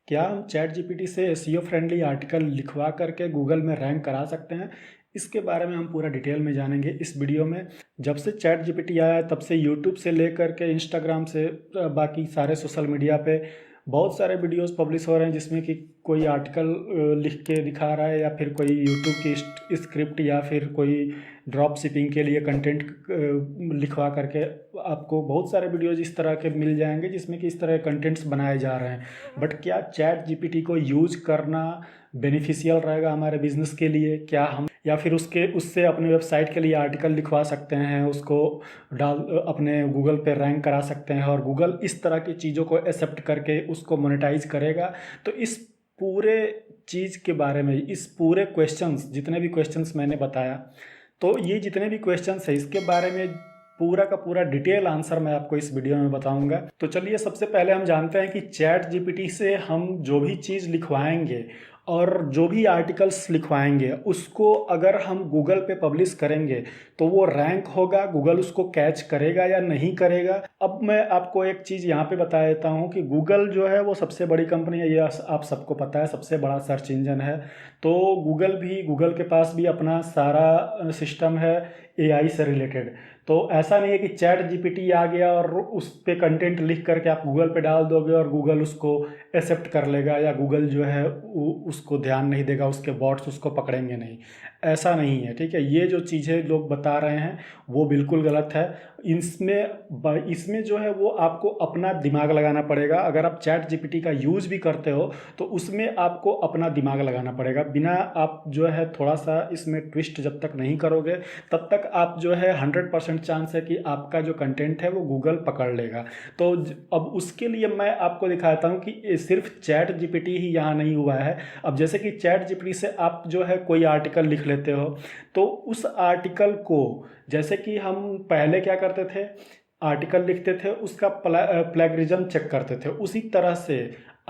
क्या हम chat GPT से एसईओ फ्रेंडली आर्टिकल लिखवा करके गूगल में रैंक करा सकते हैं? इसके बारे में हम पूरा डिटेल में जानेंगे इस वीडियो में। जब से चैट जीपीटी आया है तब से यूट्यूब से लेकर के इंस्टाग्राम से बाकी सारे सोशल मीडिया पे बहुत सारे वीडियोस पब्लिश हो रहे हैं जिसमें कि कोई आर्टिकल लिख के दिखा रहा है, या फिर कोई यूट्यूब की स्क्रिप्ट, या फिर कोई ड्रॉप शिपिंग के लिए कंटेंट लिखवा करके आपको बहुत सारे वीडियोज इस तरह के मिल जाएंगे जिसमें कि इस तरह के कंटेंट्स बनाए जा रहे हैं। बट क्या चैट जीपीटी को यूज करना बेनिफिशियल रहेगा हमारे बिजनेस के लिए? क्या हम या फिर उससे अपने वेबसाइट के लिए आर्टिकल लिखवा सकते हैं, उसको डाल अपने गूगल पे रैंक करा सकते हैं और गूगल इस तरह की चीज़ों को एक्सेप्ट करके उसको मोनेटाइज करेगा? तो इस पूरे चीज़ के बारे में, इस पूरे क्वेश्चंस, जितने भी क्वेश्चंस मैंने बताया, तो ये जितने भी क्वेश्चंस हैं इसके बारे में पूरा का पूरा डिटेल आंसर मैं आपको इस वीडियो में बताऊंगा। तो चलिए सबसे पहले हम जानते हैं कि चैट जीपीटी से हम जो भी चीज़ लिखवाएंगे और जो भी आर्टिकल्स लिखवाएंगे उसको अगर हम गूगल पे पब्लिश करेंगे तो वो रैंक होगा, गूगल उसको कैच करेगा या नहीं करेगा। अब मैं आपको एक चीज़ यहाँ पे बता देता हूँ कि गूगल जो है वो सबसे बड़ी कंपनी है, ये आप सबको पता है, सबसे बड़ा सर्च इंजन है। तो गूगल के पास भी अपना सारा सिस्टम है एआई से रिलेटेड। तो ऐसा नहीं है कि चैट जीपीटी आ गया और उस पे कंटेंट लिख करके आप गूगल पे डाल दोगे और गूगल उसको एक्सेप्ट कर लेगा, या गूगल जो है उसको ध्यान नहीं देगा, उसके बॉट्स उसको पकड़ेंगे नहीं। ऐसा नहीं है, ठीक है। ये जो चीज़ें लोग बता रहे हैं वो बिल्कुल गलत है। इसमें जो है वो आपको अपना दिमाग लगाना पड़ेगा। अगर आप चैट जीपीटी का यूज़ भी करते हो तो उसमें आपको अपना दिमाग लगाना पड़ेगा। बिना आप जो है थोड़ा सा इसमें ट्विस्ट जब तक नहीं करोगे तब तक आप जो है 100% चांस है कि आपका जो कंटेंट है वो गूगल पकड़ लेगा। तो अब उसके लिए मैं आपको दिखाता हूँ कि सिर्फ चैट जीपीटी ही यहाँ नहीं हुआ है। अब जैसे कि चैट जीपीटी से आप जो है कोई आर्टिकल लिख लेते हो, तो उस आर्टिकल को, जैसे कि हम पहले क्या करते थे, आर्टिकल लिखते थे उसका प्लेगरिज्म चेक करते थे, उसी तरह से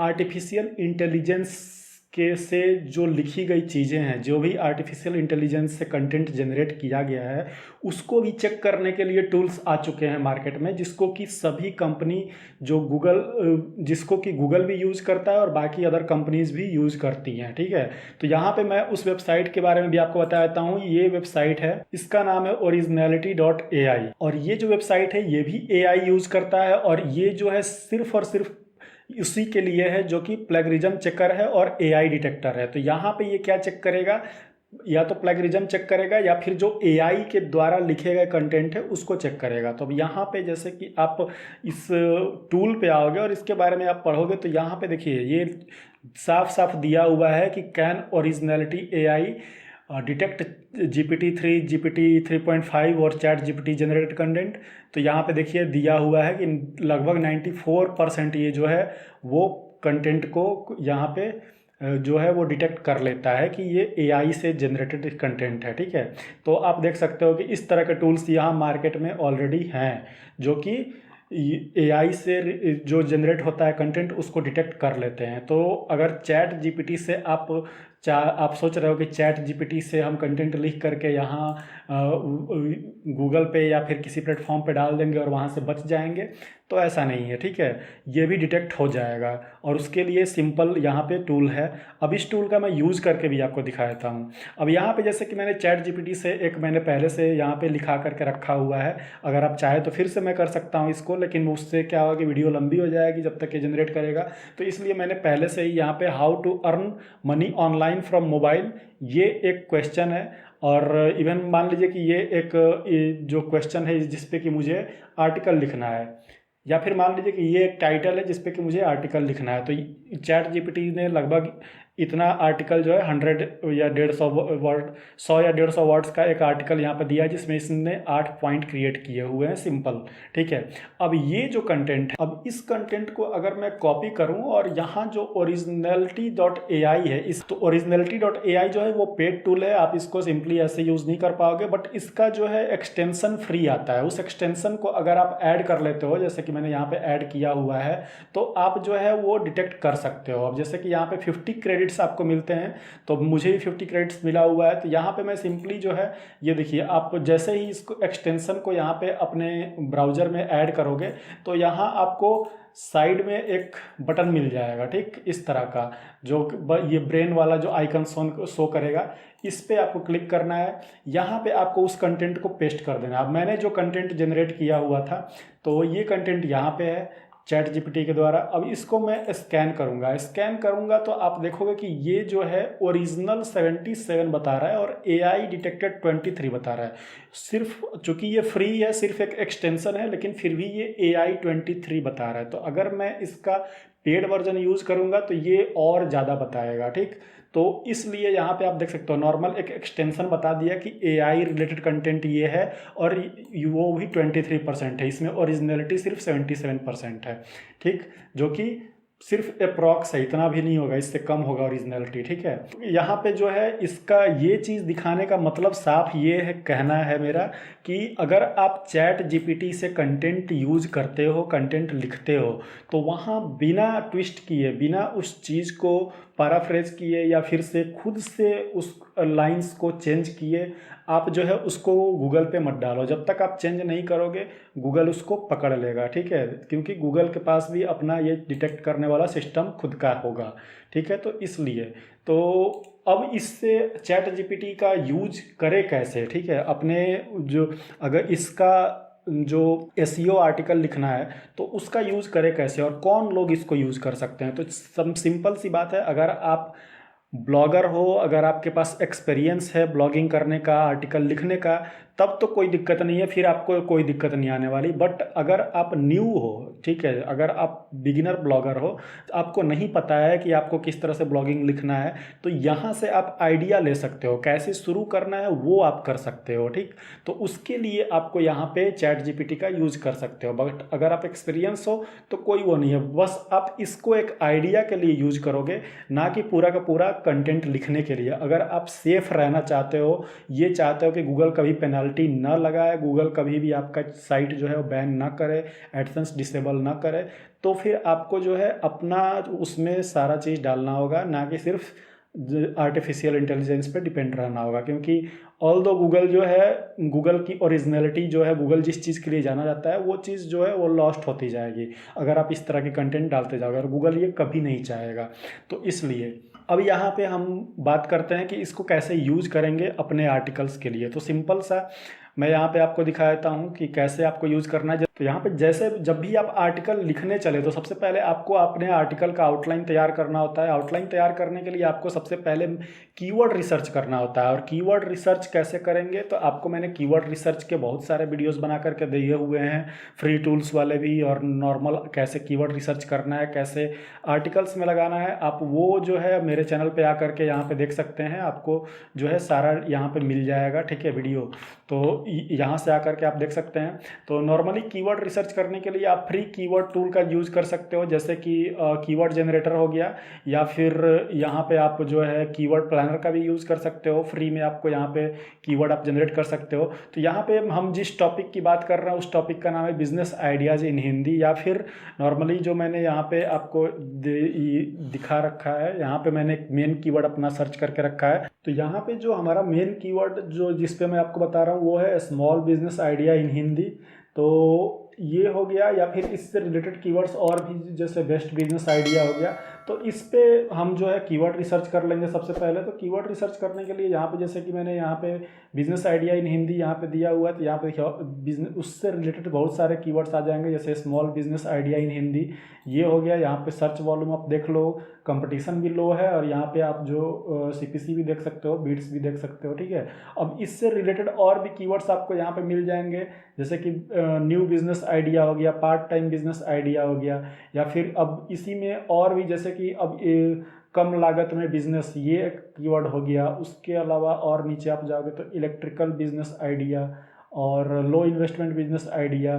आर्टिफिशियल इंटेलिजेंस के से जो लिखी गई चीज़ें हैं, जो भी आर्टिफिशियल इंटेलिजेंस से कंटेंट जनरेट किया गया है, उसको भी चेक करने के लिए टूल्स आ चुके हैं मार्केट में, जिसको कि सभी कंपनी जिसको कि गूगल भी यूज़ करता है और बाकी अदर कंपनीज भी यूज़ करती हैं, ठीक है। तो यहाँ पे मैं उस वेबसाइट के बारे में भी आपको बता देता हूँ। ये वेबसाइट है, इसका नाम है originality.ai, और ये जो वेबसाइट है ये भी एआई यूज़ करता है, और ये जो है सिर्फ और सिर्फ उसी के लिए है जो कि प्लेगरिज्म चेकर है और एआई डिटेक्टर है। तो यहाँ पे ये क्या चेक करेगा, या तो प्लेगरिज्म चेक करेगा या फिर जो एआई के द्वारा लिखे गए कंटेंट है उसको चेक करेगा। तो अब यहाँ पे जैसे कि आप इस टूल पे आओगे और इसके बारे में आप पढ़ोगे तो यहाँ पे देखिए ये साफ साफ दिया हुआ है कि can originality AI detect GPT-3, GPT-3.5 और चैट जीपीटी जनरेटेड कंटेंट। तो यहाँ पे देखिए दिया हुआ है कि लगभग 94% ये जो है वो कंटेंट को यहाँ पे जो है वो डिटेक्ट कर लेता है कि ये एआई से जनरेटेड कंटेंट है, ठीक है। तो आप देख सकते हो कि इस तरह के टूल्स यहाँ मार्केट में ऑलरेडी हैं जो कि एआई से जो जनरेट होता है कंटेंट उसको डिटेक्ट कर लेते हैं। तो अगर चैट जीपीटी से आप सोच रहे हो कि चैट जीपीटी से हम कंटेंट लिख करके यहाँ गूगल पे या फिर किसी प्लेटफॉर्म पे डाल देंगे और वहाँ से बच जाएंगे, तो ऐसा नहीं है, ठीक है। ये भी डिटेक्ट हो जाएगा और उसके लिए सिंपल यहाँ पे टूल है। अब इस टूल का मैं यूज़ करके भी आपको दिखा देता हूँ। अब यहाँ पे जैसे कि मैंने चैट जीपीटी से मैंने पहले से यहाँ पे लिखा करके रखा हुआ है। अगर आप चाहे तो फिर से मैं कर सकता हूँ इसको, लेकिन उससे क्या होगा कि वीडियो लंबी हो जाएगी जब तक ये जनरेट करेगा। तो इसलिए मैंने पहले से ही यहाँ पे how to earn money online from mobile, ये एक क्वेश्चन है। और इवन मान लीजिए कि ये जो क्वेश्चन है जिसपे कि मुझे आर्टिकल लिखना है, या फिर मान लीजिए कि ये एक टाइटल है जिसपे कि मुझे आर्टिकल लिखना है। तो चैट जीपीटी ने लगभग इतना आर्टिकल जो है 100 या 150 वर्ड 100 या 150 वर्ड्स का एक आर्टिकल यहाँ पर दिया है जिसमें इसने 8 पॉइंट क्रिएट किए हुए हैं, सिंपल, ठीक है। अब ये जो कंटेंट है, अब इस कंटेंट को अगर मैं कॉपी करूँ और यहाँ जो originality.ai है, इस तो originality.ai जो है वो पेड टूल है, आप इसको सिंपली ऐसे यूज़ नहीं कर पाओगे। बट इसका जो है एक्सटेंशन फ्री आता है। उस एक्सटेंशन को अगर आप ऐड कर लेते हो, जैसे कि मैंने यहाँ पे ऐड किया हुआ है, तो आप जो है वो डिटेक्ट कर सकते हो। अब जैसे कि यहाँ पे 50 क्रेडिट्स आपको मिलते हैं, तो मुझे भी 50 क्रेडिट्स मिला हुआ है। तो यहाँ पे मैं सिंपली जो है ये देखिए, आप जैसे ही इसको एक्सटेंशन को यहाँ पे अपने ब्राउज़र में ऐड करोगे तो यहाँ आपको साइड में एक बटन मिल जाएगा, ठीक, इस तरह का, जो ये ब्रेन वाला जो आइकन शो करेगा, इस पे आपको क्लिक करना है। यहाँ पे आपको उस कंटेंट को पेस्ट कर देना है। अब मैंने जो कंटेंट जनरेट किया हुआ था, तो ये कंटेंट यहाँ पे है चैट जीपीटी के द्वारा। अब इसको मैं स्कैन करूँगा, स्कैन करूँगा तो आप देखोगे कि ये जो है ओरिजिनल 77 बता रहा है और एआई डिटेक्टेड 23 बता रहा है। सिर्फ चूंकि ये फ्री है, सिर्फ एक एक्सटेंशन है, लेकिन फिर भी ये एआई 23 बता रहा है। तो अगर मैं इसका पेड वर्जन यूज़ करूँगा तो ये और ज़्यादा बताएगा, ठीक। तो इसलिए यहाँ पे आप देख सकते हो नॉर्मल एक एक्सटेंशन बता दिया कि एआई रिलेटेड कंटेंट ये है, और वो भी 23% है, इसमें ओरिजिनलिटी सिर्फ 77% है, ठीक, जो कि सिर्फ अप्रॉक्स है, इतना भी नहीं होगा, इससे कम होगा ओरिजिनलिटी, ठीक है। यहाँ पे जो है इसका ये चीज़ दिखाने का मतलब साफ ये है, कहना है मेरा कि अगर आप चैट जीपीटी से कंटेंट यूज करते हो, कंटेंट लिखते हो, तो वहाँ बिना ट्विस्ट किए, बिना उस चीज़ को पैराफ्रेज किए या फिर से खुद से उस लाइंस को चेंज किए, आप जो है उसको गूगल पे मत डालो। जब तक आप चेंज नहीं करोगे गूगल उसको पकड़ लेगा, ठीक है, क्योंकि गूगल के पास भी अपना ये डिटेक्ट करने वाला सिस्टम खुद का होगा, ठीक है। तो इसलिए तो अब इससे चैट जीपीटी का यूज करे कैसे, ठीक है, अपने जो अगर इसका जो एसईओ आर्टिकल लिखना है तो उसका यूज़ करे कैसे और कौन लोग इसको यूज़ कर सकते हैं। तो सब सिंपल सी बात है, अगर आप ब्लॉगर हो, अगर आपके पास एक्सपीरियंस है ब्लॉगिंग करने का, आर्टिकल लिखने का, तब तो कोई दिक्कत नहीं है, फिर आपको कोई दिक्कत नहीं आने वाली। बट अगर आप न्यू हो, ठीक है, अगर आप बिगिनर ब्लॉगर हो, तो आपको नहीं पता है कि आपको किस तरह से ब्लॉगिंग लिखना है, तो यहाँ से आप आइडिया ले सकते हो, कैसे शुरू करना है वो आप कर सकते हो, ठीक। तो उसके लिए आपको यहाँ पे चैट जीपीटी का यूज कर सकते हो। बट अगर आप एक्सपीरियंस हो तो कोई वो नहीं है, बस आप इसको एक आइडिया के लिए यूज करोगे, ना कि पूरा का पूरा कंटेंट लिखने के लिए। अगर आप सेफ रहना चाहते हो, ये चाहते हो कि गूगल कभी पेनल्टी ना लगाए, गूगल कभी भी आपका साइट जो है वो बैन ना करे, एडसेंस डिसेबल ना करे, तो फिर आपको जो है अपना उसमें सारा चीज़ डालना होगा, ना कि सिर्फ आर्टिफिशियल इंटेलिजेंस पे डिपेंड रहना होगा। क्योंकि ऑल दो गूगल जो है, गूगल की ओरिजिनलिटी जो है, गूगल जिस चीज़ के लिए जाना जाता है वो चीज़ जो है वो लॉस्ट होती जाएगी अगर आप इस तरह के कंटेंट डालते जाओगे, और गूगल ये कभी नहीं चाहेगा। तो इसलिए अब यहाँ पे हम बात करते हैं कि इसको कैसे यूज करेंगे अपने आर्टिकल्स के लिए। तो सिंपल सा मैं यहाँ पे आपको दिखा देता हूँ कि कैसे आपको यूज़ करना है। तो यहाँ पे जैसे जब भी आप आर्टिकल लिखने चले तो सबसे पहले आपको अपने आर्टिकल का आउटलाइन तैयार करना होता है। आउटलाइन तैयार करने के लिए आपको सबसे पहले कीवर्ड रिसर्च करना होता है। और कीवर्ड रिसर्च कैसे करेंगे, तो आपको मैंने कीवर्ड रिसर्च के बहुत सारे वीडियोस बना करके दिए हुए हैं, फ्री टूल्स वाले भी और नॉर्मल, कैसे कीवर्ड रिसर्च करना है, कैसे आर्टिकल्स में लगाना है। आप वो जो है मेरे चैनल पे आकर के यहाँ पे देख सकते हैं, आपको जो है सारा यहाँ पे मिल जाएगा, ठीक है, वीडियो। तो यहाँ से आकर के आप देख सकते हैं। तो नॉर्मली कीवर्ड रिसर्च करने के लिए आप फ्री कीवर्ड टूल का यूज़ कर सकते हो, जैसे कि कीवर्ड जनरेटर हो गया, या फिर यहाँ पे आप जो है कीवर्ड प्लानर का भी यूज़ कर सकते हो। फ्री में आपको यहाँ पे कीवर्ड आप जनरेट कर सकते हो। तो यहाँ पे हम जिस टॉपिक की बात कर रहे हैं उस टॉपिक का नाम है बिजनेस आइडियाज़ इन हिंदी, या फिर नॉर्मली जो मैंने यहाँ पे आपको दिखा रखा है, यहाँ पे मैंने एक मेन कीवर्ड अपना सर्च करके रखा है। तो यहाँ पे जो हमारा मेन कीवर्ड जो जिस पे मैं आपको बता रहा हूँ वो है स्मॉल बिजनेस आइडिया इन हिंदी। तो ये हो गया, या फिर इससे रिलेटेड कीवर्ड्स और भी, जैसे बेस्ट बिजनेस आइडिया हो गया। तो इस पे हम जो है कीवर्ड रिसर्च कर लेंगे सबसे पहले। तो कीवर्ड रिसर्च करने के लिए यहाँ पे जैसे कि मैंने यहाँ पे बिजनेस आइडिया इन हिंदी यहाँ पे दिया हुआ है, तो यहाँ पे बिजनेस उससे रिलेटेड बहुत सारे कीवर्ड्स आ जाएंगे, जैसे स्मॉल बिजनेस आइडिया इन हिंदी, ये हो गया। यहाँ पे सर्च वॉल्यूम आप देख लो, कंपटीशन भी लो है, और यहाँ पे आप जो सीपीसी भी देख सकते हो, बीट्स भी देख सकते हो, ठीक है। अब इससे रिलेटेड और भी कीवर्ड्स आपको यहाँ पे मिल जाएंगे, जैसे कि न्यू बिजनेस आइडिया हो गया, पार्ट टाइम बिजनेस आइडिया हो गया, या फिर अब इसी में और भी, जैसे कि अब कम लागत में बिजनेस, ये एक कीवर्ड हो गया। उसके अलावा और नीचे आप जाओगे तो इलेक्ट्रिकल बिजनेस आइडिया और लो इन्वेस्टमेंट बिजनेस आइडिया,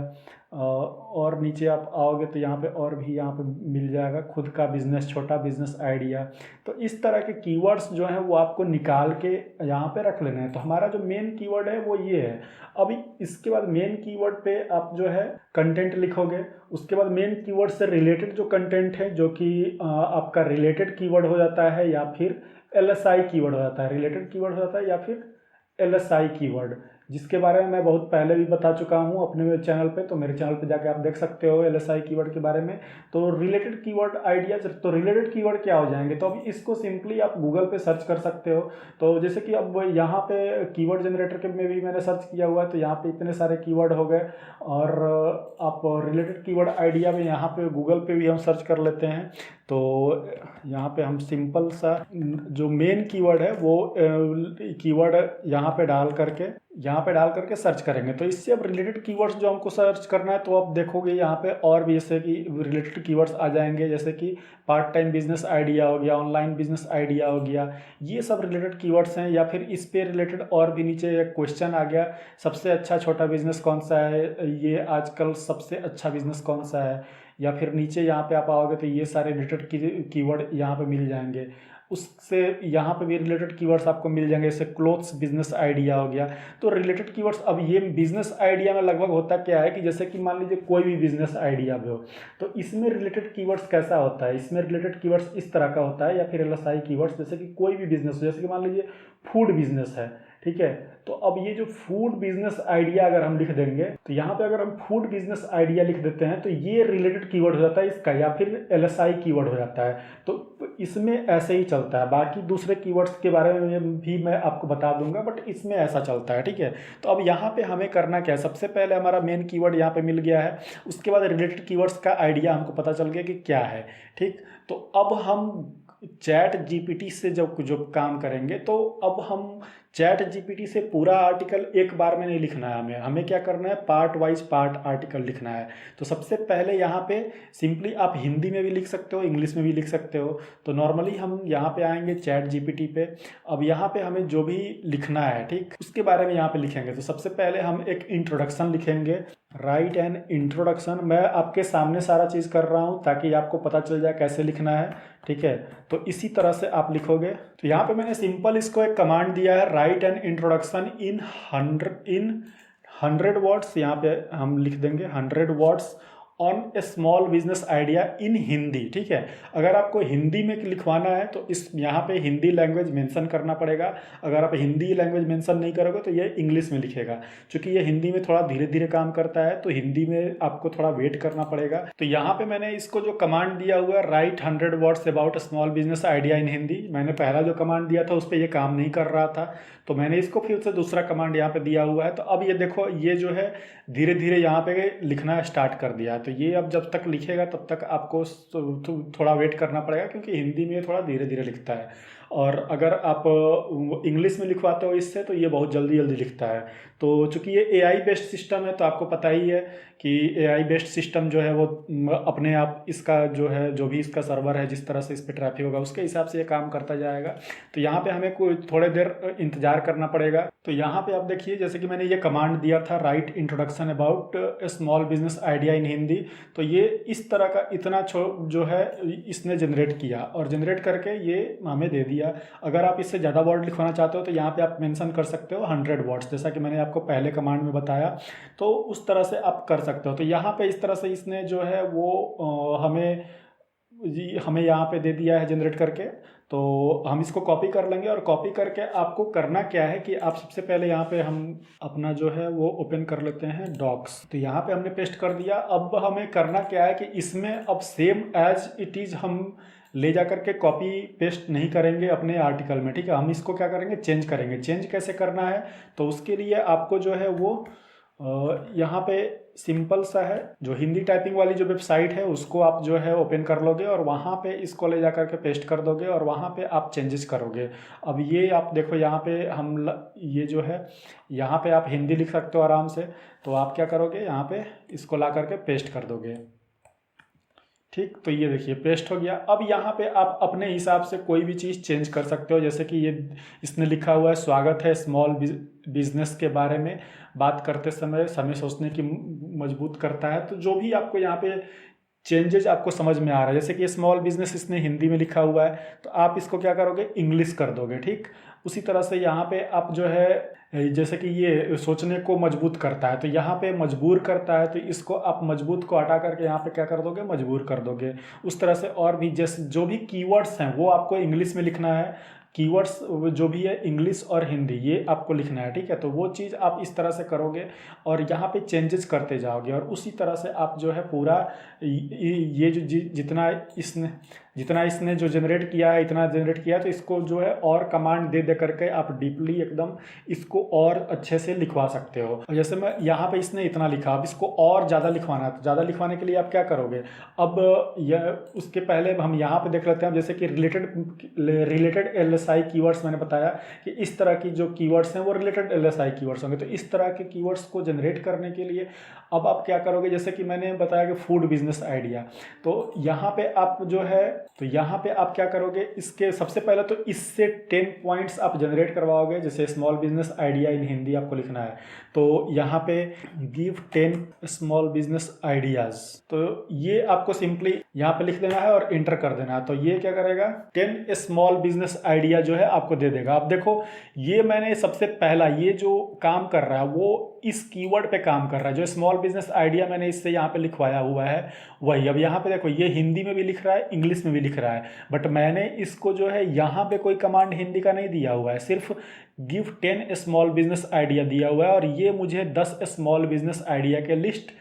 और नीचे आप आओगे तो यहाँ पे और भी यहाँ पे मिल जाएगा खुद का बिजनेस, छोटा बिजनेस आइडिया। तो इस तरह के कीवर्ड्स जो हैं वो आपको निकाल के यहाँ पे रख लेने हैं। तो हमारा जो मेन कीवर्ड है वो ये है। अभी इसके बाद मेन कीवर्ड पे आप जो है कंटेंट लिखोगे, उसके बाद मेन कीवर्ड से रिलेटेड जो कंटेंट है, जो कि आपका रिलेटेड कीवर्ड हो जाता है, या फिर एलएसआई कीवर्ड हो जाता है, रिलेटेड कीवर्ड हो जाता है, या फिर एलएसआई कीवर्ड, जिसके बारे में मैं बहुत पहले भी बता चुका हूँ अपने चैनल पे, तो मेरे चैनल पे जाके आप देख सकते हो LSI कीवर्ड के बारे में। तो रिलेटेड कीवर्ड आइडियाज, तो रिलेटेड कीवर्ड क्या हो जाएंगे, तो अब इसको सिंपली आप गूगल पे सर्च कर सकते हो। तो जैसे कि अब यहाँ पे कीवर्ड जनरेटर के में भी मैंने सर्च किया हुआ है, तो यहाँ पे इतने सारे कीवर्ड हो गए। और आप रिलेटेड कीवर्ड आइडिया में यहाँ पे गूगल पे भी हम सर्च कर लेते हैं। तो यहाँ पे हम सिंपल सा जो मेन कीवर्ड है वो कीवर्ड यहाँ पे डाल करके सर्च करेंगे। तो इससे अब रिलेटेड कीवर्ड्स जो हमको सर्च करना है, तो आप देखोगे यहाँ पे और भी जैसे कि रिलेटेड कीवर्ड्स आ जाएंगे, जैसे कि पार्ट टाइम बिजनेस आइडिया हो गया, ऑनलाइन बिजनेस आइडिया हो गया, ये सब रिलेटेड कीवर्ड्स हैं। या फिर इस पे रिलेटेड और भी नीचे एक क्वेश्चन आ गया, सबसे अच्छा छोटा बिजनेस कौन सा है, ये आजकल सबसे अच्छा बिजनेस कौन सा है। या फिर नीचे यहाँ पे आप आओगे तो ये सारे रिलेटेड कीवर्ड यहाँ पे मिल जाएंगे। उससे यहाँ पे भी रिलेटेड कीवर्ड्स आपको मिल जाएंगे, जैसे क्लोथ्स बिजनेस आइडिया हो गया। तो रिलेटेड कीवर्ड्स, अब ये बिजनेस आइडिया में लगभग होता क्या है कि जैसे कि मान लीजिए कोई भी बिजनेस आइडिया भी हो, तो इसमें रिलेटेड कीवर्ड्स कैसा होता है, इसमें रिलेटेड कीवर्ड्स इस तरह का होता है, या फिर LSI कीवर्ड्स, जैसे कि कोई भी बिजनेस हो, जैसे कि मान लीजिए फूड बिजनेस है, ठीक है। तो अब ये जो फूड बिजनेस आइडिया अगर हम लिख देंगे, तो यहाँ पे अगर हम फूड बिजनेस आइडिया लिख देते हैं, तो ये रिलेटेड कीवर्ड हो जाता है इसका, या फिर LSI कीवर्ड हो जाता है। तो इसमें ऐसे ही चलता है। बाकी दूसरे कीवर्ड्स के बारे में भी मैं आपको बता दूंगा, बट इसमें ऐसा चलता है, ठीक है। तो अब यहाँ पे हमें करना क्या है, सबसे पहले हमारा मेन कीवर्ड यहाँ पे मिल गया है, उसके बाद रिलेटेड कीवर्ड्स का आइडिया हमको पता चल गया कि क्या है, ठीक। तो अब हम चैट जीपीटी से जब काम करेंगे, तो अब हम चैट जीपीटी से पूरा आर्टिकल एक बार में नहीं लिखना है, हमें क्या करना है, पार्ट वाइज पार्ट आर्टिकल लिखना है। तो सबसे पहले यहाँ पे सिंपली आप हिंदी में भी लिख सकते हो, इंग्लिश में भी लिख सकते हो। तो नॉर्मली हम यहाँ पे आएंगे चैट जीपीटी पे। अब यहाँ पे हमें जो भी लिखना है, ठीक, उसके बारे में यहाँ पे लिखेंगे। तो सबसे पहले हम एक इंट्रोडक्शन लिखेंगे, राइट एन इंट्रोडक्शन। मैं आपके सामने सारा चीज़ कर रहा हूँ ताकि आपको पता चल जाए कैसे लिखना है, ठीक है। तो इसी तरह से आप लिखोगे। तो यहाँ पे मैंने सिंपल इसको एक कमांड दिया है, right an introduction in 100 words. यहाँ पे हम लिख देंगे 100 words on A small business idea इन हिंदी, ठीक है। अगर आपको हिंदी में लिखवाना है तो इस यहाँ पे हिंदी लैंग्वेज मेंशन करना पड़ेगा। अगर आप हिंदी लैंग्वेज मेंशन नहीं करोगे तो ये इंग्लिश में लिखेगा, क्योंकि ये हिंदी में थोड़ा धीरे धीरे काम करता है, तो हिंदी में आपको थोड़ा वेट करना पड़ेगा। तो यहाँ पे मैंने इसको जो कमांड दिया हुआ है, right 100 words about small business idea इन हिंदी, मैंने पहला जो कमांड दिया था उस पर ये काम नहीं कर रहा था, तो मैंने इसको फिर से दूसरा कमांड यहाँ पे दिया हुआ है। तो अब ये देखो, ये जो है धीरे धीरे यहाँ पे लिखना स्टार्ट कर दिया। तो ये अब जब तक लिखेगा तब तक आपको थोड़ा वेट करना पड़ेगा, क्योंकि हिंदी में थोड़ा धीरे धीरे लिखता है। और अगर आप इंग्लिश में लिखवाते हो इससे, तो ये बहुत जल्दी जल्दी लिखता है। तो चूंकि ये AI बेस्ड सिस्टम है, तो आपको पता ही है कि AI बेस्ड सिस्टम जो है वो अपने आप इसका जो है, जो भी इसका सर्वर है, जिस तरह से इस पर ट्रैफिक होगा उसके हिसाब से ये काम करता जाएगा। तो यहाँ पे हमें कोई थोड़े देर इंतजार करना पड़ेगा। तो यहाँ पे आप देखिए, जैसे कि मैंने ये कमांड दिया था, right introduction about A small business idea इन हिंदी, तो ये इस तरह का इतना जो है इसने जनरेट किया, और जनरेट करके ये हमें दे दिया। अगर आप इससे ज़्यादा वर्ड लिखवाना चाहते हो तो यहाँ पे आप मेंशन कर सकते हो 100 वर्ड्स, जैसा कि मैंने आपको पहले कमांड में बताया। तो उस तरह से आप कर सकते हो। तो यहाँ पे इस तरह से इसने जो है वो हमें यहाँ पे दे दिया है जनरेट करके। तो हम इसको कॉपी कर लेंगे, और कॉपी करके आपको करना क्या है कि आप सबसे पहले यहाँ पे हम अपना जो है वो ओपन कर लेते हैं डॉक्स। तो यहाँ पे हमने पेस्ट कर दिया। अब हमें करना क्या है कि इसमें अब सेम एज इट इज़ हम ले जा करके कॉपी पेस्ट नहीं करेंगे अपने आर्टिकल में, ठीक है। हम इसको क्या करेंगे, चेंज करेंगे। चेंज कैसे करना है, तो उसके लिए आपको जो है वो यहाँ पे सिंपल सा है, जो हिंदी टाइपिंग वाली जो वेबसाइट है उसको आप जो है ओपन कर लोगे, और वहाँ पे इसको ले जा करके पेस्ट कर दोगे, और वहाँ पे आप चेंजेस करोगे। अब ये आप देखो, यहाँ पे ये जो है, यहाँ पे आप हिंदी लिख सकते हो आराम से। तो आप क्या करोगे, यहाँ पे इसको ला करके पेस्ट कर दोगे, ठीक। तो ये देखिए पेस्ट हो गया। अब यहाँ पे आप अपने हिसाब से कोई भी चीज़ चेंज कर सकते हो, जैसे कि ये इसने लिखा हुआ है, स्वागत है स्मॉल बिजनेस के बारे में बात करते समय सोचने की मजबूत करता है। तो जो भी आपको यहाँ पे चेंजेज आपको समझ में आ रहा है, जैसे कि ये स्मॉल बिजनेस इसने हिंदी में लिखा हुआ है, तो आप इसको क्या करोगे, इंग्लिश कर दोगे, ठीक। उसी तरह से यहाँ पे आप जो है, जैसे कि ये सोचने को मजबूत करता है, तो यहाँ पे मजबूर करता है, तो इसको आप मजबूत को हटा करके यहाँ पे क्या कर दोगे, मजबूर कर दोगे। उस तरह से और भी जैसे जो भी कीवर्ड्स हैं वो आपको इंग्लिश में लिखना है, कीवर्ड्स जो भी है इंग्लिश और हिंदी ये आपको लिखना है, ठीक है। तो वो चीज़ आप इस तरह से करोगे और यहाँ पे चेंजेस करते जाओगे और उसी तरह से आप जो है पूरा ये जो जितना इसने जो जनरेट किया है, इतना जनरेट किया है, तो इसको जो है और कमांड दे दे करके आप डीपली एकदम इसको और अच्छे से लिखवा सकते हो। और जैसे मैं यहाँ पे इसने इतना लिखा, अब इसको और ज़्यादा लिखवाना है, तो ज़्यादा लिखवाने के लिए आप क्या करोगे, अब यह उसके पहले हम यहाँ पे देख लेते हैं। जैसे कि रिलेटेड LSI कीवर्ड्स मैंने बताया कि इस तरह की जो कीवर्ड्स हैं वो रिलेटेड LSI कीवर्ड्स होंगे। तो इस तरह के कीवर्ड्स को जनरेट करने के लिए अब आप क्या करोगे, जैसे कि मैंने बताया कि फूड बिजनेस आइडिया, तो यहाँ पे आप जो है, तो यहाँ पे आप क्या करोगे, इसके सबसे पहले तो इससे 10 पॉइंट्स आप जनरेट करवाओगे। जैसे स्मॉल बिजनेस आइडिया इन हिंदी आपको लिखना है, तो यहाँ पे गिव 10 स्मॉल बिजनेस आइडियाज, तो ये आपको सिंपली यहाँ पे लिख देना है और इंटर कर देना है। तो ये क्या करेगा, 10 स्मॉल बिजनेस आइडिया जो है आपको दे देगा। अब देखो ये मैंने सबसे पहला ये जो काम कर रहा है वो इस कीवर्ड पे काम कर रहा है, जो स्मॉल बिजनेस आइडिया मैंने इससे यहाँ पे लिखवाया हुआ है वही। अब यहाँ पे देखो ये हिंदी में भी लिख रहा है, इंग्लिश में भी लिख रहा है, बट मैंने इसको जो है यहाँ पे कोई कमांड हिंदी का नहीं दिया हुआ है, सिर्फ गिव 10 स्मॉल बिजनेस आइडिया दिया हुआ है और ये मुझे 10 स्मॉल बिजनेस आइडिया के लिस्ट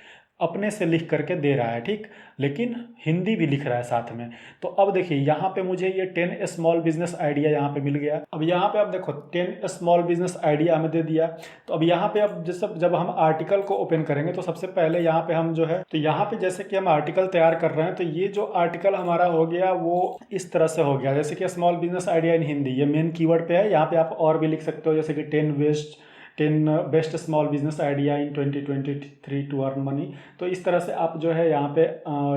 अपने से लिख करके दे रहा है, ठीक, लेकिन हिंदी भी लिख रहा है साथ में। तो अब देखिए यहाँ पे मुझे ये 10 स्मॉल बिजनेस आइडिया यहाँ पे मिल गया। अब यहाँ पे आप देखो 10 स्मॉल बिजनेस आइडिया हमें दे दिया। तो अब यहाँ पे अब जब हम आर्टिकल को ओपन करेंगे तो सबसे पहले यहाँ पे हम जो है, तो यहाँ पे जैसे कि हम आर्टिकल तैयार कर रहे हैं, तो ये जो आर्टिकल हमारा हो गया वो इस तरह से हो गया। जैसे कि स्मॉल बिजनेस आइडिया इन हिंदी, ये मेन कीवर्ड पे है। यहाँ पे आप और भी लिख सकते हो, जैसे कि 10 best small business idea in 2023 to earn money. तो इस तरह से आप जो है यहाँ पे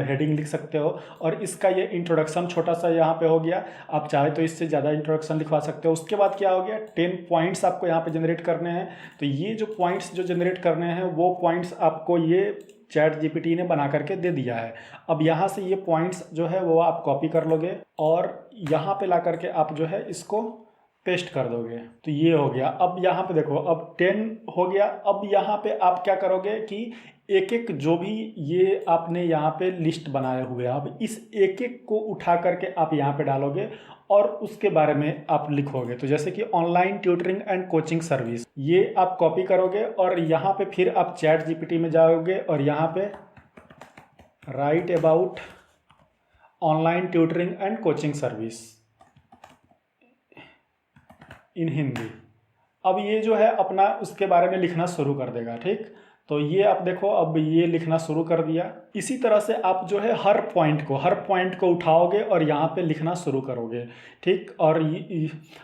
हेडिंग लिख सकते हो और इसका ये इंट्रोडक्शन छोटा सा यहाँ पे हो गया। आप चाहे तो इससे ज़्यादा इंट्रोडक्शन लिखवा सकते हो। उसके बाद क्या हो गया, 10 पॉइंट्स आपको यहाँ पे जनरेट करने हैं। तो ये जो पॉइंट्स जो जनरेट करने हैं वो पॉइंट्स आपको ये ChatGPT ने बना करके दे दिया है। अब यहाँ से ये पॉइंट्स जो है वो आप कॉपी कर लोगे और यहाँ पे ला करके आप जो है इसको पेस्ट कर दोगे, तो ये हो गया। अब यहाँ पे देखो अब 10 हो गया। अब यहाँ पे आप क्या करोगे कि एक एक जो भी ये आपने यहाँ पे लिस्ट बनाए हुए हैं, अब इस एक एक को उठा करके आप यहाँ पे डालोगे और उसके बारे में आप लिखोगे। तो जैसे कि online tutoring and coaching service, ये आप कॉपी करोगे और यहाँ पे फिर आप ChatGPT में जाओगे और यहाँ पे right about online tutoring and coaching service in Hindi. अब ये जो है अपना उसके बारे में लिखना शुरू कर देगा, ठीक। तो ये आप देखो अब ये लिखना शुरू कर दिया। इसी तरह से आप जो है हर पॉइंट को उठाओगे और यहाँ पे लिखना शुरू करोगे, ठीक। और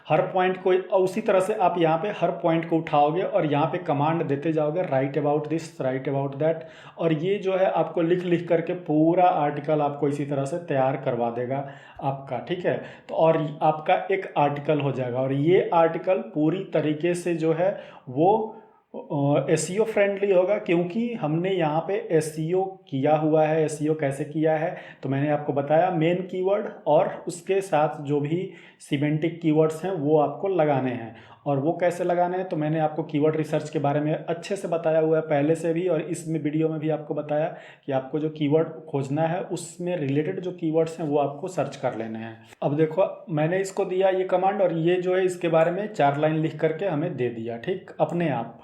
हर पॉइंट को उसी तरह से आप यहाँ पे हर पॉइंट को उठाओगे और यहाँ पे कमांड देते जाओगे, right about this, right about that, और ये जो है आपको लिख लिख करके पूरा आर्टिकल आपको इसी तरह से तैयार करवा देगा आपका, ठीक है। तो और आपका एक आर्टिकल हो जाएगा और ये आर्टिकल पूरी तरीके से जो है वो SEO फ्रेंडली होगा, क्योंकि हमने यहाँ पे SEO किया हुआ है। SEO कैसे किया है तो मैंने आपको बताया, मेन कीवर्ड और उसके साथ जो भी सिमेंटिक कीवर्ड्स हैं वो आपको लगाने हैं। और वो कैसे लगाने हैं तो मैंने आपको कीवर्ड रिसर्च के बारे में अच्छे से बताया हुआ है पहले से भी, और इसमें वीडियो में भी आपको बताया कि आपको जो कीवर्ड खोजना है उसमें रिलेटेड जो कीवर्ड्स हैं वो आपको सर्च कर लेने हैं। अब देखो मैंने इसको दिया ये कमांड और ये जो है इसके बारे में 4 लाइन लिख करके हमें दे दिया, ठीक, अपने आप,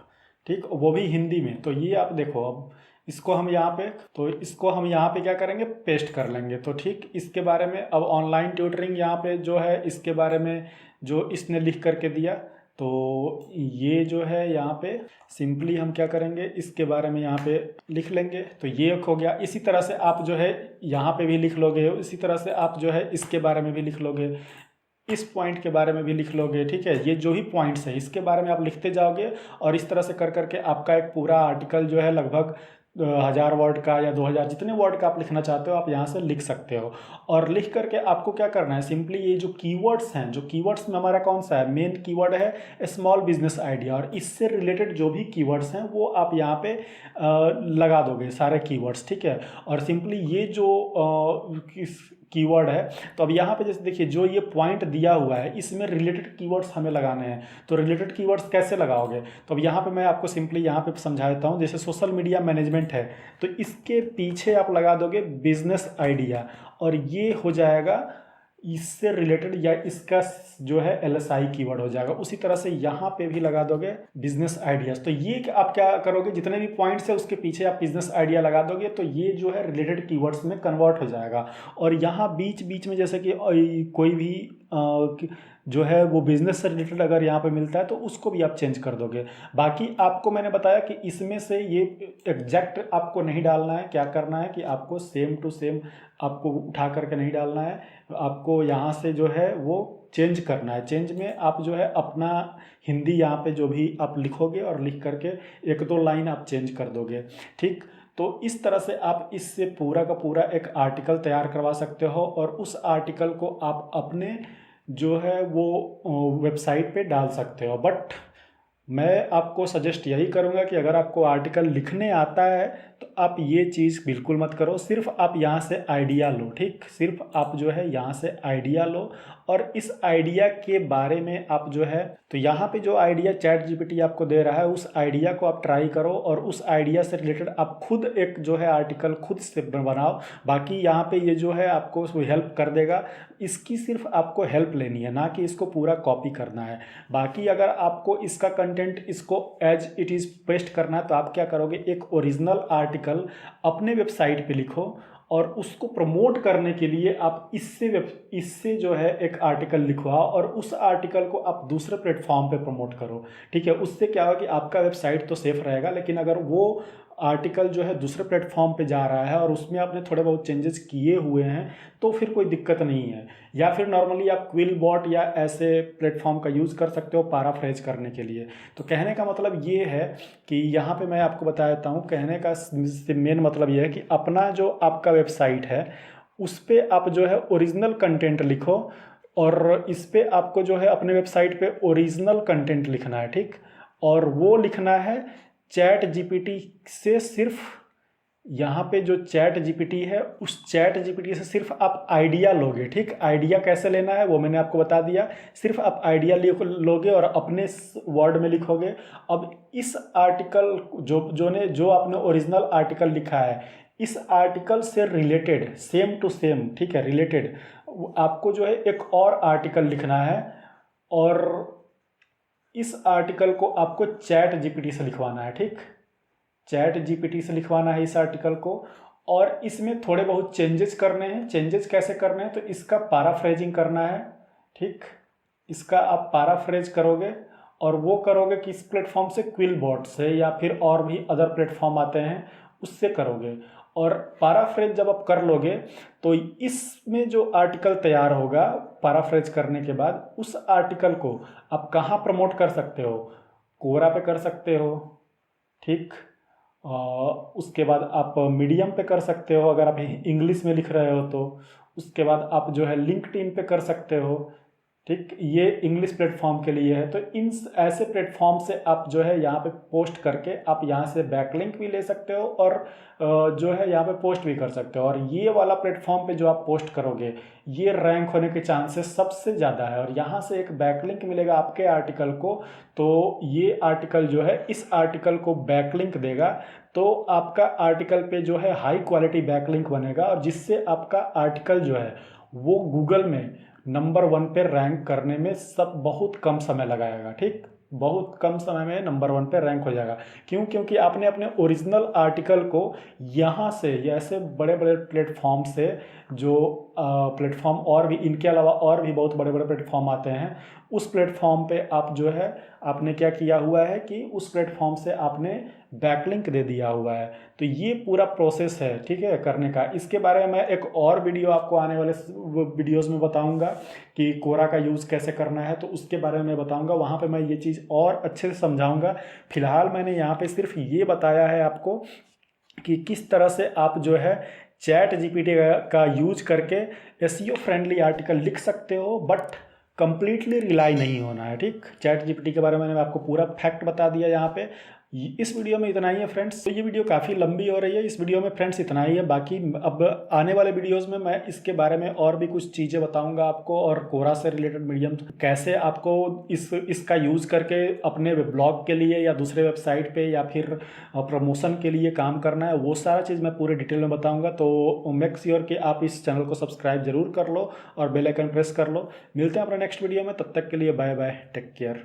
ठीक, वो भी हिंदी में। तो ये आप देखो अब इसको हम यहाँ पे क्या करेंगे, पेस्ट कर लेंगे। तो ठीक, इसके बारे में अब ऑनलाइन ट्यूटरिंग यहाँ पे जो है इसके बारे में जो इसने लिख करके दिया, तो ये जो है यहाँ पे सिंपली हम क्या करेंगे, इसके बारे में यहाँ पे लिख लेंगे। तो ये हो गया। इसी तरह से आप जो है यहाँ पे भी लिख लोगे, इसी तरह से आप जो है इसके बारे में भी लिख लोगे, इस पॉइंट के बारे में भी लिख लोगे, ठीक है। ये जो भी पॉइंट्स है इसके बारे में आप लिखते जाओगे और इस तरह से कर करके आपका एक पूरा आर्टिकल जो है लगभग 1000 वर्ड का या 2000 जितने वर्ड का आप लिखना चाहते हो आप यहाँ से लिख सकते हो। और लिख करके आपको क्या करना है, सिंपली ये जो कीवर्ड्स हैं, जो कीवर्ड्स में हमारा कौन सा है, मेन कीवर्ड है स्मॉल बिजनेस आइडिया, और इससे रिलेटेड जो भी कीवर्ड्स हैं वो आप यहाँ पे लगा दोगे सारे कीवर्ड्स, ठीक है। और सिंपली ये जो कीवर्ड है, तो अब यहाँ पे जैसे देखिए जो ये पॉइंट दिया हुआ है इसमें रिलेटेड कीवर्ड्स हमें लगाने हैं। तो रिलेटेड कीवर्ड्स कैसे लगाओगे, तो अब यहाँ पे मैं आपको सिंपली यहाँ पे समझा देता हूँ। जैसे सोशल मीडिया मैनेजमेंट है तो इसके पीछे आप लगा दोगे बिजनेस आइडिया, और ये हो जाएगा इससे रिलेटेड या इसका जो है LSI कीवर्ड हो जाएगा। उसी तरह से यहाँ पे भी लगा दोगे बिजनेस आइडियाज़। तो ये आप क्या करोगे, जितने भी पॉइंट्स है उसके पीछे आप बिजनेस आइडिया लगा दोगे तो ये जो है रिलेटेड कीवर्ड्स में कन्वर्ट हो जाएगा। और यहाँ बीच बीच में जैसे कि कोई भी जो है वो बिजनेस से रिलेटेड अगर यहाँ पे मिलता है तो उसको भी आप चेंज कर दोगे। बाकी आपको मैंने बताया कि इसमें से ये एग्जैक्ट आपको नहीं डालना है। क्या करना है कि आपको सेम टू सेम आपको उठा करके नहीं डालना है, आपको यहाँ से जो है वो चेंज करना है। चेंज में आप जो है अपना हिंदी यहाँ पे जो भी आप लिखोगे और लिख करके एक दो लाइन आप चेंज कर दोगे, ठीक। तो इस तरह से आप इससे पूरा का पूरा एक आर्टिकल तैयार करवा सकते हो और उस आर्टिकल को आप अपने जो है वो वेबसाइट पे डाल सकते हो। बट मैं आपको सजेस्ट यही करूँगा कि अगर आपको आर्टिकल लिखने आता है तो आप ये चीज़ बिल्कुल मत करो। सिर्फ आप यहाँ से आइडिया लो, ठीक। सिर्फ आप जो है यहाँ से आइडिया लो और इस आइडिया के बारे में आप जो है, तो यहाँ पे जो आइडिया चैट जीपीटी आपको दे रहा है उस आइडिया को आप ट्राई करो और उस आइडिया से रिलेटेड आप खुद एक जो है आर्टिकल खुद से बनाओ। बाकी यहाँ पे ये जो है आपको हेल्प कर देगा, इसकी सिर्फ आपको हेल्प लेनी है, ना कि इसको पूरा कॉपी करना है। बाकी अगर आपको इसका कंटेंट इसको एज इट इज़ पेस्ट करना है तो आप क्या करोगे, एक ओरिजिनल आर्टिकल अपने वेबसाइट पे लिखो और उसको प्रमोट करने के लिए आप इससे जो है एक आर्टिकल लिखवाओ और उस आर्टिकल को आप दूसरे प्लेटफॉर्म पे प्रमोट करो, ठीक है। उससे क्या होगा कि आपका वेबसाइट तो सेफ रहेगा, लेकिन अगर वो आर्टिकल जो है दूसरे प्लेटफॉर्म पे जा रहा है और उसमें आपने थोड़े बहुत चेंजेस किए हुए हैं तो फिर कोई दिक्कत नहीं है। या फिर नॉर्मली आप क्विलबॉट या ऐसे प्लेटफॉर्म का यूज़ कर सकते हो पैराफ्रेज करने के लिए। तो कहने का मतलब ये है कि यहाँ पे मैं आपको बता देता हूँ, कहने का मेन मतलब ये है कि अपना जो आपका वेबसाइट है उस पर आप जो है ओरिजिनल कंटेंट लिखो और इस पर आपको जो है अपने वेबसाइट पे ओरिजिनल कंटेंट लिखना है, ठीक। और वो लिखना है चैट जीपीटी से। सिर्फ यहाँ पे जो चैट जीपीटी है उस चैट जीपीटी से सिर्फ आप आइडिया लोगे, ठीक। आइडिया कैसे लेना है वो मैंने आपको बता दिया। सिर्फ आप आइडिया लोगे और अपने वर्ड में लिखोगे। अब इस आर्टिकल जो आपने ओरिजिनल आर्टिकल लिखा है इस आर्टिकल से रिलेटेड सेम टू सेम, ठीक है, रिलेटेड आपको जो है एक और आर्टिकल लिखना है और इस आर्टिकल को आपको चैट जीपीटी से लिखवाना है, ठीक। चैट जीपीटी से लिखवाना है इस आर्टिकल को और इसमें थोड़े बहुत चेंजेस करने हैं। चेंजेस कैसे करने हैं, तो इसका पैराफ्रेजिंग करना है, ठीक। इसका आप पैराफ्रेज करोगे और वो करोगे किस प्लेटफॉर्म से, क्विलबॉट से या फिर और भी अदर प्लेटफॉर्म आते हैं उससे करोगे। और पैराफ्रेज जब आप कर लोगे तो इसमें जो आर्टिकल तैयार होगा पैराफ्रेज करने के बाद उस आर्टिकल को आप कहाँ प्रमोट कर सकते हो, कोरा पे कर सकते हो, ठीक। उसके बाद आप मीडियम पे कर सकते हो अगर आप इंग्लिश में लिख रहे हो तो। उसके बाद आप जो है लिंक्डइन पे कर सकते हो, ठीक। ये इंग्लिश प्लेटफॉर्म के लिए है। तो इन ऐसे प्लेटफॉर्म से आप जो है यहाँ पे पोस्ट करके आप यहाँ से बैकलिंक भी ले सकते हो और जो है यहाँ पे पोस्ट भी कर सकते हो। और ये वाला प्लेटफॉर्म पे जो आप पोस्ट करोगे ये रैंक होने के चांसेस सबसे ज़्यादा है और यहाँ से एक बैकलिंक मिलेगा आपके आर्टिकल को। तो ये आर्टिकल जो है इस आर्टिकल को बैकलिंक देगा तो आपका आर्टिकल पे जो है हाई क्वालिटी बैकलिंक बनेगा और जिससे आपका आर्टिकल जो है वो गूगल में नंबर 1 पे रैंक करने में सब बहुत कम समय लगाएगा, ठीक। बहुत कम समय में नंबर 1 पे रैंक हो जाएगा। क्यों? क्योंकि आपने अपने ओरिजिनल आर्टिकल को यहाँ से ऐसे बड़े बड़े प्लेटफॉर्म से जो प्लेटफॉर्म और भी इनके अलावा और भी बहुत बड़े बड़े प्लेटफॉर्म आते हैं उस प्लेटफॉर्म पे आप जो है आपने क्या किया हुआ है कि उस प्लेटफॉर्म से आपने बैकलिंक दे दिया हुआ है। तो ये पूरा प्रोसेस है, ठीक है, करने का। इसके बारे में मैं एक और वीडियो आपको आने वाले वीडियोस में बताऊंगा कि कोरा का यूज़ कैसे करना है, तो उसके बारे में मैं बताऊंगा। वहाँ पे मैं ये चीज़ और अच्छे से समझाऊंगा। फिलहाल मैंने यहाँ पे सिर्फ ये बताया है आपको कि किस तरह से आप जो है चैट जीपीटी का यूज करके एसईओ फ्रेंडली आर्टिकल लिख सकते हो, बट कंप्लीटली रिलाई नहीं होना है, ठीक। चैट जीपीटी के बारे में मैंने आपको पूरा फैक्ट बता दिया यहाँ पे। इस वीडियो में इतना ही है फ्रेंड्स। तो ये वीडियो काफ़ी लंबी हो रही है, इस वीडियो में फ्रेंड्स इतना ही है। बाकी अब आने वाले वीडियोस में मैं इसके बारे में और भी कुछ चीज़ें बताऊंगा आपको, और कोरा से रिलेटेड मीडियम कैसे आपको इसका यूज़ करके अपने ब्लॉग के लिए या दूसरे वेबसाइट पे या फिर प्रमोशन के लिए काम करना है, वो सारा चीज़ मैं पूरे डिटेल में बताऊँगा। तो मेक श्योर कि आप इस चैनल को सब्सक्राइब जरूर कर लो और बेल आइकन प्रेस कर लो। मिलते हैं अपने नेक्स्ट वीडियो में, तब तक के लिए बाय बाय, टेक केयर।